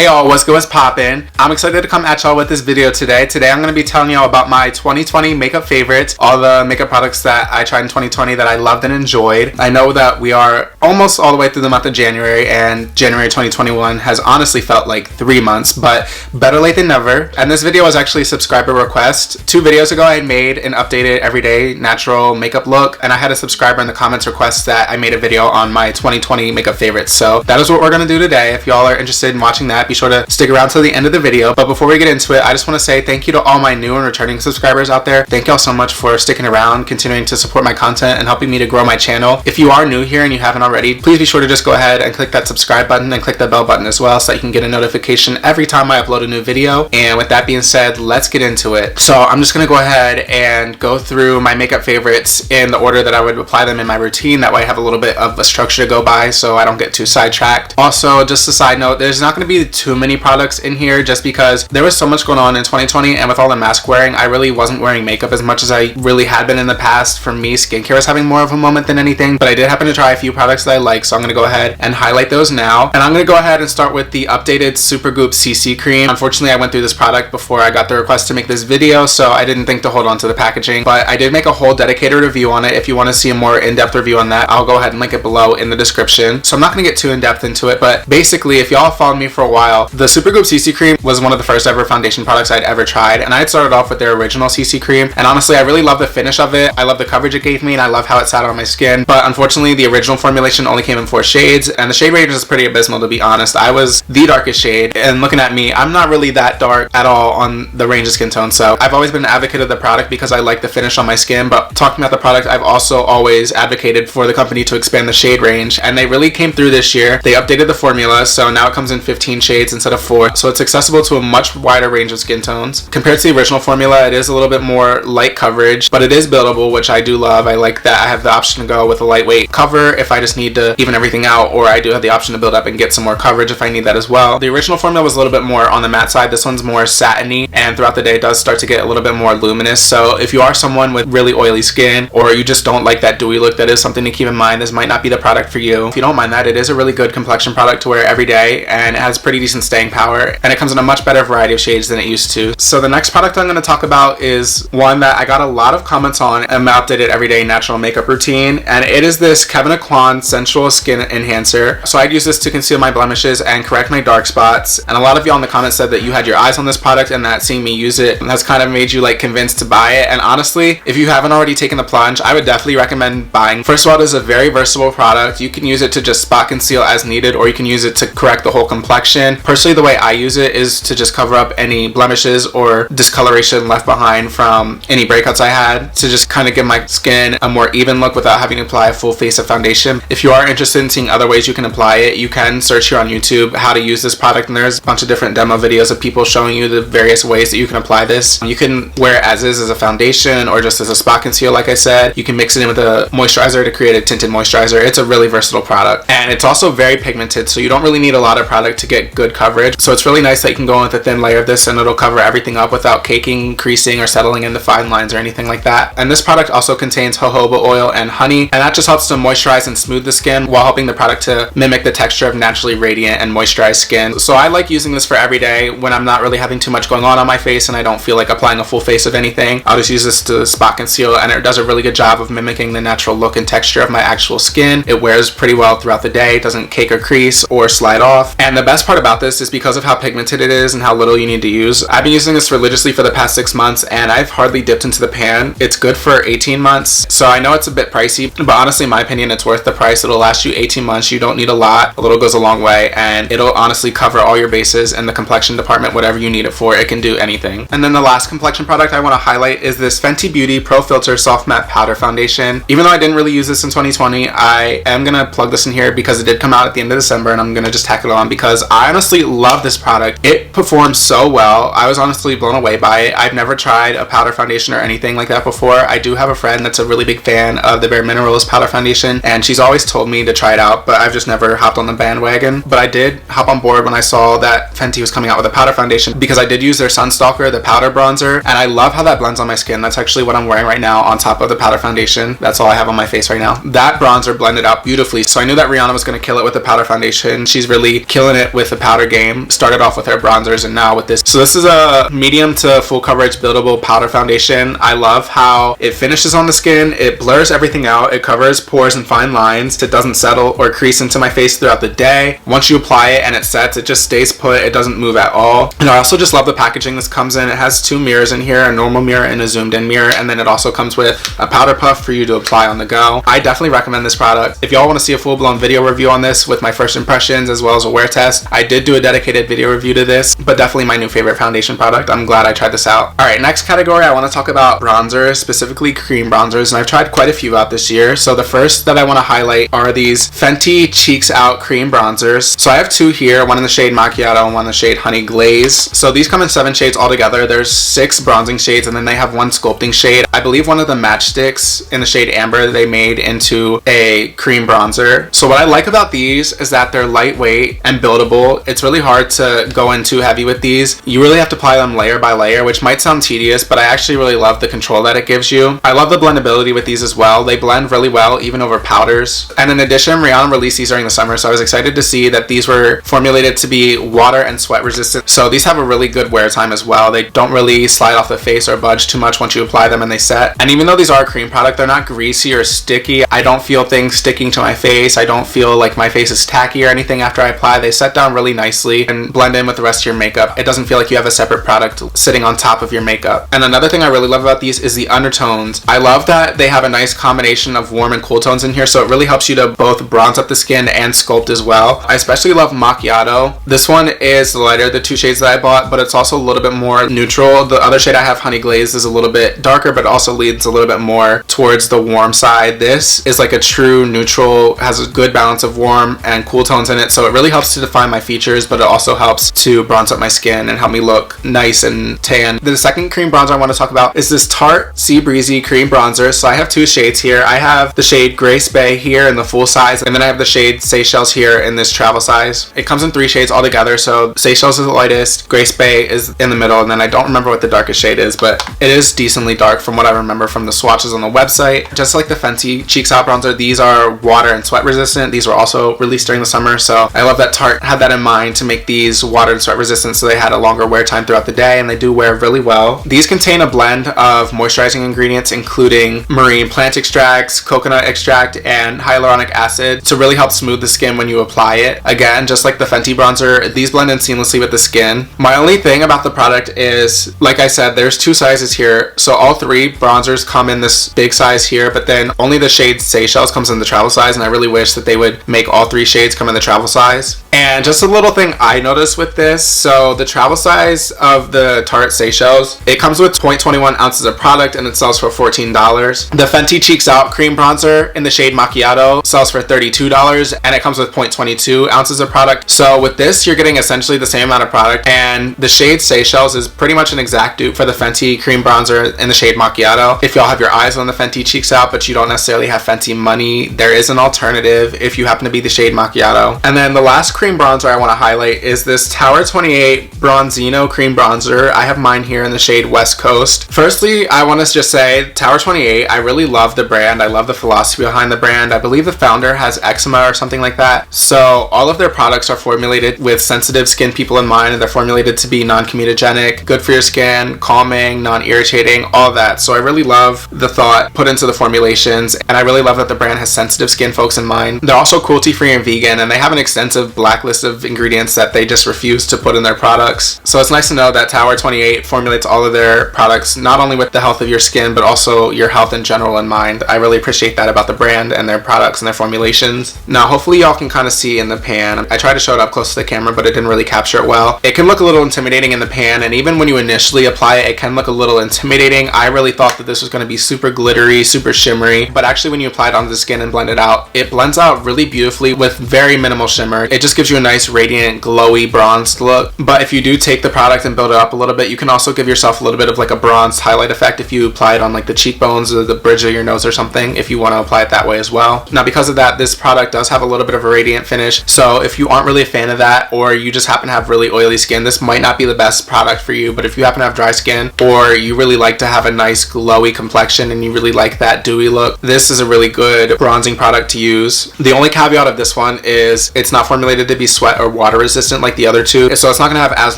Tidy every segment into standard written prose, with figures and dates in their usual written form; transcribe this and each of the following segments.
Hey y'all, what's good, what's poppin'? I'm excited to come at y'all with this video today. Today I'm going to be telling y'all about my 2020 makeup favorites, all the makeup products that I tried in 2020 that I loved and enjoyed. I know that we are almost all the way through the month of January, and January 2021 has honestly felt like 3 months, but better late than never. And this video was actually a subscriber request. 2 videos ago I had made an updated everyday natural makeup look, and I had a subscriber in the comments request that I made a video on my 2020 makeup favorites. So that is what we're going to do today. If y'all are interested in watching that, be sure to stick around till the end of the video. But before we get into it, I just want to say thank you to all my new and returning subscribers out there. Thank y'all so much for sticking around, continuing to support my content, and helping me to grow my channel. If you are new here and you haven't already, please be sure to just go ahead and click that subscribe button and click that bell button as well, so that you can get a notification every time I upload a new video. And with that being said, let's get into it. So I'm just going to go ahead and go through my makeup favorites in the order that I would apply them in my routine. That way I have a little bit of a structure to go by so I don't get too sidetracked. Also, just a side note, there's not going to be too many products in here just because there was so much going on in 2020, and with all the mask wearing, I really wasn't wearing makeup as much as I really had been in the past. For me, skincare was having more of a moment than anything, but I did happen to try a few products that I like, so I'm going to go ahead and highlight those now. And I'm going to go ahead and start with the updated Supergoop CC Screen. Unfortunately, I went through this product before I got the request to make this video, so I didn't think to hold on to the packaging, but I did make a whole dedicated review on it. If you want to see a more in-depth review on that, I'll go ahead and link it below in the description. So I'm not going to get too in-depth into it, but basically, if y'all followed me for a while, the Supergoop CC Cream was one of the first ever foundation products I'd ever tried, and I had started off with their original CC Cream, and honestly, I really love the finish of it. I love the coverage it gave me, and I love how it sat on my skin, but unfortunately, the original formulation only came in 4 shades, and the shade range is pretty abysmal, to be honest. I was the darkest shade, and looking at me, I'm not really that dark at all on the range of skin tone, so I've always been an advocate of the product because I like the finish on my skin. But talking about the product, I've also always advocated for the company to expand the shade range, and they really came through this year. They updated the formula, so now it comes in 15 shades instead of 4, so it's accessible to a much wider range of skin tones. Compared to the original formula, it is a little bit more light coverage, but it is buildable, which I do love. I like that I have the option to go with a lightweight cover if I just need to even everything out, or I do have the option to build up and get some more coverage if I need that as well. The original formula was a little bit more on the matte side. This one's more satiny, and throughout the day it does start to get a little bit more luminous. So if you are someone with really oily skin, or you just don't like that dewy look, that is something to keep in mind. This might not be the product for you. If you don't mind that, it is a really good complexion product to wear every day, and it has pretty decent staying power, and it comes in a much better variety of shades than it used to. So the next product I'm going to talk about is one that I got a lot of comments on in my updated everyday natural makeup routine, and it is this Kevyn Sensual Skin Enhancer. So I'd use this to conceal my blemishes and correct my dark spots, and a lot of y'all in the comments said that you had your eyes on this product and that seeing me use it has kind of made you like convinced to buy it. And honestly, if you haven't already taken the plunge, I would definitely recommend buying. First of all, it is a very versatile product. You can use it to just spot conceal as needed, or you can use it to correct the whole complexion. Personally, the way I use it is to just cover up any blemishes or discoloration left behind from any breakouts I had, to just kind of give my skin a more even look without having to apply a full face of foundation. If you are interested in seeing other ways you can apply it, you can search here on YouTube how to use this product, and there's a bunch of different demo videos of people showing you the various ways that you can apply this. You can wear it as is, as a foundation, or just as a spot conceal like I said. You can mix it in with a moisturizer to create a tinted moisturizer. It's a really versatile product, and it's also very pigmented, so you don't really need a lot of product to get good coverage. So it's really nice that you can go in with a thin layer of this and it'll cover everything up without caking, creasing, or settling into fine lines or anything like that. And this product also contains jojoba oil and honey, and that just helps to moisturize and smooth the skin while helping the product to mimic the texture of naturally radiant and moisturized skin. So I like using this for every day when I'm not really having too much going on my face and I don't feel like applying a full face of anything. I'll just use this to spot conceal, and it does a really good job of mimicking the natural look and texture of my actual skin. It wears pretty well throughout the day. It doesn't cake or crease or slide off. And the best part about this is because of how pigmented it is and how little you need to use. I've been using this religiously for the past 6 months, and I've hardly dipped into the pan. It's good for 18 months, so I know it's a bit pricey, but honestly, in my opinion, it's worth the price. It'll last you 18 months. You don't need a lot. A little goes a long way, and it'll honestly cover all your bases in the complexion department. Whatever you need it for, it can do anything. And then the last complexion product I want to highlight is this Fenty Beauty Pro Filt'r Soft Matte Powder Foundation. Even though I didn't really use this in 2020, I am going to plug this in here because it did come out at the end of December, and I'm going to just tack it on because I honestly love this product. It performs so well. I was honestly blown away by it. I've never tried a powder foundation or anything like that before. I do have a friend that's a really big fan of the Bare Minerals powder foundation, and she's always told me to try it out, but I've just never hopped on the bandwagon. But I did hop on board when I saw that Fenty was coming out with a powder foundation, because I did use their Sunstalker, the powder bronzer, and I love how that blends on my skin. That's actually what I'm wearing right now on top of the powder foundation. That's all I have on my face right now. That bronzer blended out beautifully, so I knew that Rihanna was going to kill it with the powder foundation. She's really killing it with the powder powder game. Started off with her bronzers and now with this. So this is a medium to full coverage buildable powder foundation. I love how it finishes on the skin. It blurs everything out. It covers pores and fine lines. It doesn't settle or crease into my face throughout the day. Once you apply it and it sets, it just stays put. It doesn't move at all. And I also just love the packaging this comes in. It has 2 mirrors in here, a normal mirror and a zoomed in mirror, and then it also comes with a powder puff for you to apply on the go. I definitely recommend this product. If y'all want to see a full-blown video review on this with my first impressions as well as a wear test, I did do a dedicated video review to this, but definitely my new favorite foundation product. I'm glad I tried this out. Alright, next category, I want to talk about bronzers, specifically cream bronzers, and I've tried quite a few out this year. So the first that I want to highlight are these Fenty Cheeks Out cream bronzers. So I have 2 here, one in the shade Macchiato and one in the shade Honey Glaze. So these come in 7 shades altogether. There's 6 bronzing shades and then they have 1 sculpting shade. I believe one of the matchsticks in the shade Amber they made into a cream bronzer. So what I like about these is that they're lightweight and buildable. It's really hard to go in too heavy with these. You really have to apply them layer by layer, which might sound tedious, but I actually really love the control that it gives you. I love the blendability with these as well. They blend really well even over powders. And in addition, Rihanna released these during the summer, so I was excited to see that these were formulated to be water and sweat resistant. So these have a really good wear time as well. They don't really slide off the face or budge too much once you apply them and they set. And even though these are a cream product, they're not greasy or sticky. I don't feel things sticking to my face. I don't feel like my face is tacky or anything after I apply. They set down really nicely and blend in with the rest of your makeup. It doesn't feel like you have a separate product sitting on top of your makeup. And another thing I really love about these is the undertones. I love that they have a nice combination of warm and cool tones in here, so it really helps you to both bronze up the skin and sculpt as well. I especially love Macchiato. This one is lighter, the 2 shades that I bought, but it's also a little bit more neutral. The other shade I have, Honey Glaze, is a little bit darker, but also leads a little bit more towards the warm side. This is like a true neutral, has a good balance of warm and cool tones in it, so it really helps to define my features, but it also helps to bronze up my skin and help me look nice and tan. The second cream bronzer I want to talk about is this Tarte Sea Breezy cream bronzer. So I have 2 shades here. I have the shade Grace Bay here in the full size, and then I have the shade Seychelles here in this travel size. It comes in 3 shades altogether, so Seychelles is the lightest, Grace Bay is in the middle, and then I don't remember what the darkest shade is, but it is decently dark from what I remember from the swatches on the website. Just like the Fenty Cheeks Out bronzer, these are water and sweat resistant. These were also released during the summer, so I love that Tarte had that in mind to make these water and sweat resistant, so they had a longer wear time throughout the day, and they do wear really well. These contain a blend of moisturizing ingredients including marine plant extracts, coconut extract, and hyaluronic acid to really help smooth the skin when you apply it. Again, just like the Fenty bronzer, these blend in seamlessly with the skin. My only thing about the product is, like I said, there's 2 sizes here, so all 3 bronzers come in this big size here, but then only the shade Seychelles comes in the travel size, and I really wish that they would make all 3 shades come in the travel size. And just a little thing I noticed with this, so the travel size of the Tarte Seychelles, it comes with 0.21 ounces of product and it sells for $14. The Fenty Cheeks Out cream bronzer in the shade Macchiato sells for $32 and it comes with 0.22 ounces of product. So with this, you're getting essentially the same amount of product, and the shade Seychelles is pretty much an exact dupe for the Fenty cream bronzer in the shade Macchiato. If y'all have your eyes on the Fenty Cheeks Out but you don't necessarily have Fenty money, there is an alternative if you happen to be the shade Macchiato. And then the last cream bronzer I want to highlight is this Tower 28 Bronzino cream bronzer. I have mine here in the shade West Coast. Firstly, I want to just say Tower 28, I really love the brand. I love the philosophy behind the brand. I believe the founder has eczema or something like that. So all of their products are formulated with sensitive skin people in mind, and they're formulated to be non-comedogenic, good for your skin, calming, non-irritating, all that. So I really love the thought put into the formulations, and I really love that the brand has sensitive skin folks in mind. They're also cruelty-free and vegan, and they have an extensive blacklist of ingredients that they just refuse to put in their products. So it's nice to know that Tower 28 formulates all of their products not only with the health of your skin, but also your health in general in mind. I really appreciate that about the brand and their products and their formulations. Now, hopefully y'all can kind of see in the pan. I tried to show it up close to the camera, but it didn't really capture it well. It can look a little intimidating in the pan, and even when you initially apply it, it can look a little intimidating. I really thought that this was going to be super glittery, super shimmery, but actually when you apply it onto the skin and blend it out, it blends out really beautifully with very minimal shimmer. It just gives you a nice radiant, glowy, bronzed look. But if you do take the product and build it up a little bit, you can also give yourself a little bit of like a bronzed highlight effect if you apply it on like the cheekbones or the bridge of your nose or something, if you want to apply it that way as well. Now, because of that, this product does have a little bit of a radiant finish, so if you aren't really a fan of that, or you just happen to have really oily skin, this might not be the best product for you. But if you happen to have dry skin, or you really like to have a nice glowy complexion and you really like that dewy look, this is a really good bronzing product to use. The only caveat of this one is it's not formulated to be sweat or water resistant like the other two, so it's not going to have as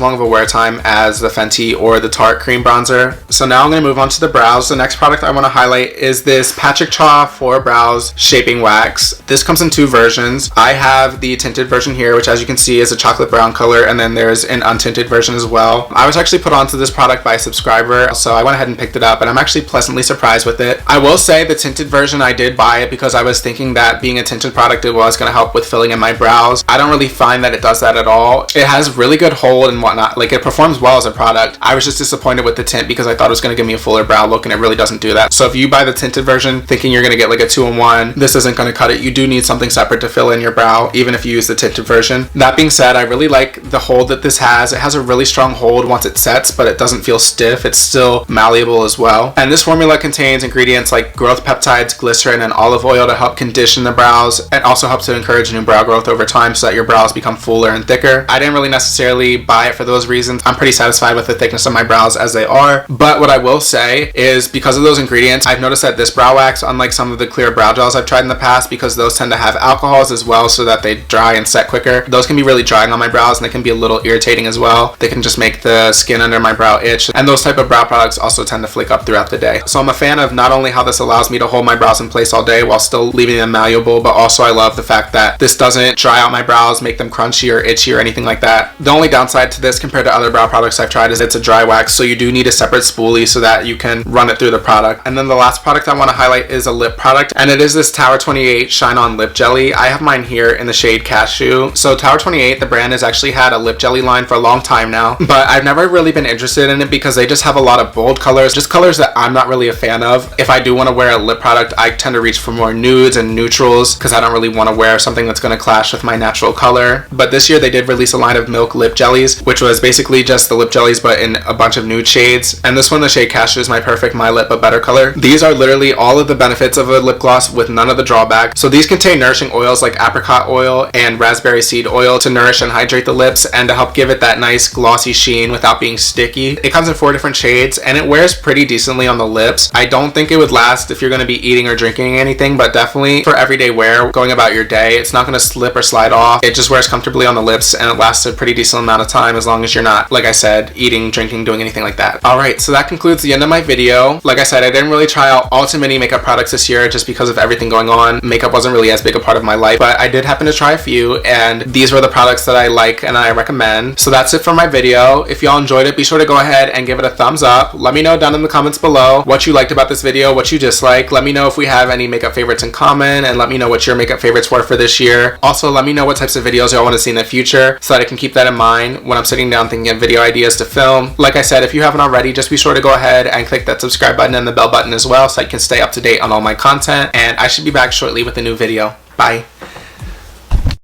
long of a wear time as the Fenty or the Tarte cream bronzer. So now I'm going to move on to the brows. The next product I want to highlight is this Patrick Cha for Brows Shaping Wax. This comes in two versions. I have the tinted version here, which as you can see is a chocolate brown color, and then there's an untinted version as well. I was actually put onto this product by a subscriber, so I went ahead and picked it up, and I'm actually pleasantly surprised with it. I will say the tinted version, I did buy it because I was thinking that being a tinted product, it was going to help with filling in my brows. I don't really find that it does that at all. It has really good hold and whatnot. Like, it performs well as a product. I was just disappointed with the tint because I thought it was going to give me a fuller brow look, and it really doesn't do that. So if you buy the tinted version thinking you're going to get like a 2-in-1, this isn't going to cut it. You do need something separate to fill in your brow, even if you use the tinted version. That being said, I really like the hold that this has. It has a really strong hold once it sets, but it doesn't feel stiff. It's still malleable as well. And this formula contains ingredients like growth peptides, glycerin, and olive oil to help condition the brows, and also helps to encourage new brow growth over time so that your brows become fuller and thicker. I didn't really necessarily buy it for those reasons. I'm pretty satisfied with the thickness of my brows as they are, but what I will say is because of those ingredients, I've noticed that this brow wax, unlike some of the clear brow gels I've tried in the past, because those tend to have alcohols as well so that they dry and set quicker, those can be really drying on my brows, and they can be a little irritating as well. They can just make the skin under my brow itch, and those type of brow products also tend to flake up throughout the day. So I'm a fan of not only how this allows me to hold my brows in place all day while still leaving them malleable, but also I love the fact that this doesn't dry out my brows, make them crunchy or itchy or anything like that. The only downside to this compared to other brow products I've tried is it's a dry wax, so you do need a separate spoolie so that you can run it through the product. And then the last product I want to highlight is a lip product, and it is this Tower 28 Shine On Lip Jelly. I have mine here in the shade Cashew. So Tower 28, the brand, has actually had a lip jelly line for a long time now, but I've never really been interested in it because they just have a lot of bold colors, just colors that I'm not really a fan of. If I do want to wear a lip product, I tend to reach for more nudes and neutrals because I don't really want to wear something that's going to clash with my natural color. But this year they did release a line of milk lip jellies, which was basically just the lip jellies but in a bunch of nude shades, and this one, the shade Cashew, is my perfect My Lip But Better color. These are literally all of the benefits of a lip gloss with none of the drawbacks. So these contain nourishing oils like apricot oil and raspberry seed oil to nourish and hydrate the lips and to help give it that nice glossy sheen without being sticky. It comes in 4 different shades and it wears pretty decently on the lips. I don't think it would last if you're going to be eating or drinking anything, but definitely for everyday wear, going about your day, it's not going to slip or slide off. It just wears comfortably on the lips and it lasts a pretty decent amount of time as long as you're not, like I said, eating, drinking, doing anything like that. Alright, so that concludes the end of my video. Like I said, I didn't really try out all too many makeup products this year just because of everything going on. Makeup wasn't really as big a part of my life, but I did happen to try a few, and these were the products that I like and I recommend. So that's it for my video. If y'all enjoyed it, be sure to go ahead and give it a thumbs up. Let me know down in the comments below what you liked about this video, what you disliked. Let me know if we have any makeup favorites in common, and let me know what your makeup favorites were for this year. Also, let me know what types of videos y'all want to see in the future so that I can keep that in mind when I'm sitting down thinking of video ideas to film. Like I said, if you haven't already, just be sure to go ahead and click that subscribe button and the bell button as well so I can stay up to date on all my content, and I should be back shortly with a new video. Bye.